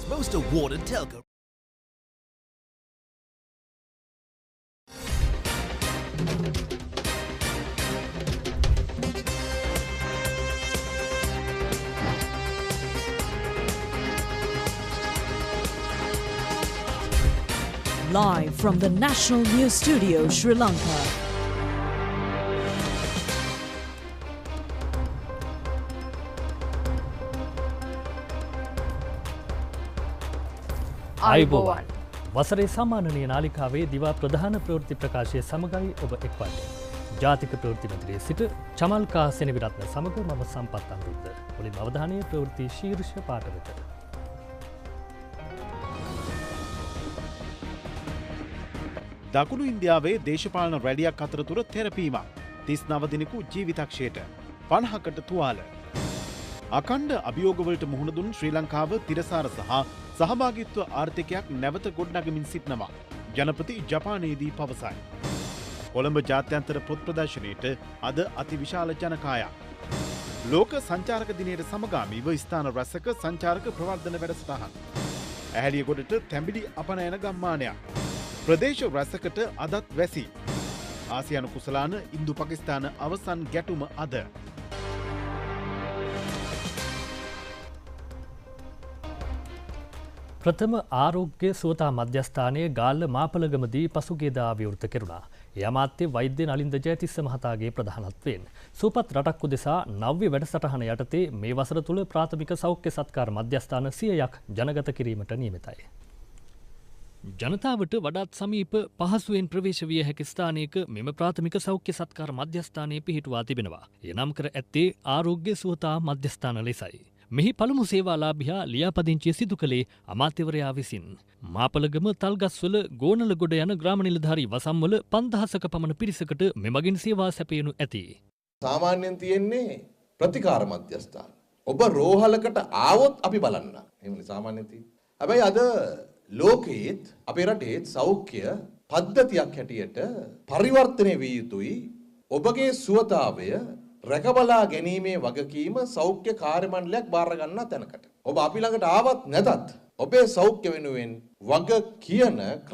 most awarded telco. Live from the National News Studio, Sri Lanka. ආයුබෝවන් වසරේ සම්මානනීය නාලිකාවේ දිවා ප්‍රධාන ප්‍රවෘත්ති ප්‍රකාශය සමගයි ඔබ එක්වන්නේ. ජාතික ප්‍රවෘත්ති මැදිරියේ සිට චමල් කා සෙනවිරත්න සමග මම සම්පත් අනුරුද්ධ. මුලින්ම අවධානය ප්‍රවෘත්ති ශීර්ෂ පාඨ වෙත. දකුණු ඉන්දියාවේ දේශපාලන රැලියක් අතරතුර තෙරපීමක්. 39 දිනකු ජීවිතක්ෂයට 50කට තුවාල. අකණ්ඩ අභියෝගවලට මුහුණ දුන් ශ්‍රී ලංකාව තිරසාර සහ සහභාගීත්ව ආර්ථිකයක් නැවත ගොඩනගමින් සිටිනවා. ජනපති ජපානයේදී පවසයි. කොළඹ ජාත්‍යන්තර පොත් ප්‍රදර්ශනයට අද අතිවිශාල ජනකායක්. ලෝක සංචාරක දිනයට සමගාමීව ස්ථාන රැසක සංචාරක ප්‍රවර්ධන වැඩසටහන්. ඇහැලියගොඩට තැඹිලි අපනයන ගම්මානයක්. ප්‍රදේශ රැසකට අදත් වැසි. ආසියානු කුසලාන ඉන්දු පකිස්තාන අවසන් ගැටුම අද. ප්‍රථම ආරෝග්‍ය සුවතා මධ්‍යස්ථානයේ ගාල්ල මාපලගමදී පසුගියදා විවෘත කෙරුණා. ඒ අමාත්‍ය වෛද්‍ය නලින්ද ජයතිස්ස මහතාගේ ප්‍රධානත්වයෙන් සුවපත් රටක් උදෙසා නව්‍ය වැඩසටහන යටතේ මේ වසර තුළ ප්‍රාථමික සෞඛ්‍ය සත්කාර මධ්‍යස්ථාන 100ක් ජනගත කිරීමට නියමිතයි. ජනතාවට වඩාත් සමීප පහසුවෙන් ප්‍රවේශ විය හැකි ස්ථානයක මෙම ප්‍රාථමික සෞඛ්‍ය සත්කාර මධ්‍යස්ථානයේ පිහිටුවා තිබෙනවා. එය නම් කර ඇත්තේ ආරෝග්‍ය සුවතා මධ්‍යස්ථාන ලෙසයි. මෙහි පළමු සේවාලාභියා ලියාපදිංචිය සිදු කළේ අමාත්‍යවරයා විසින්. මාපලගම තල්ගස්වල ගෝනලගොඩ යන ග්‍රාම නිලධාරී වසම්වල 5000ක පමණ පිරිසකට මෙමගින් සේවා සැපයනු ඇති. සාමාන්‍යයෙන් තියෙන්නේ ප්‍රතිකාර මධ්‍යස්ථාන. ඔබ රෝහලකට ආවොත් අපි බලන්න. එහෙමනේ සාමාන්‍යයෙන් තියෙන්නේ. හැබැයි අද ලෝකයේත් අපේ රටේත් සෞඛ්‍ය පද්ධතියක් හැටියට පරිවර්තනය විය යුතුයි. ඔබගේ සුවතාවය රැකබලා ගැනීමේ වගකීම සෞඛ්‍ය කාර්ය මණ්ඩලයක් බාර ගන්නා තැනකට. ඔබ අපි ළඟට ආවත් නැතත් ඔබේ සෞඛ්‍ය වෙනුවෙන් වග කියන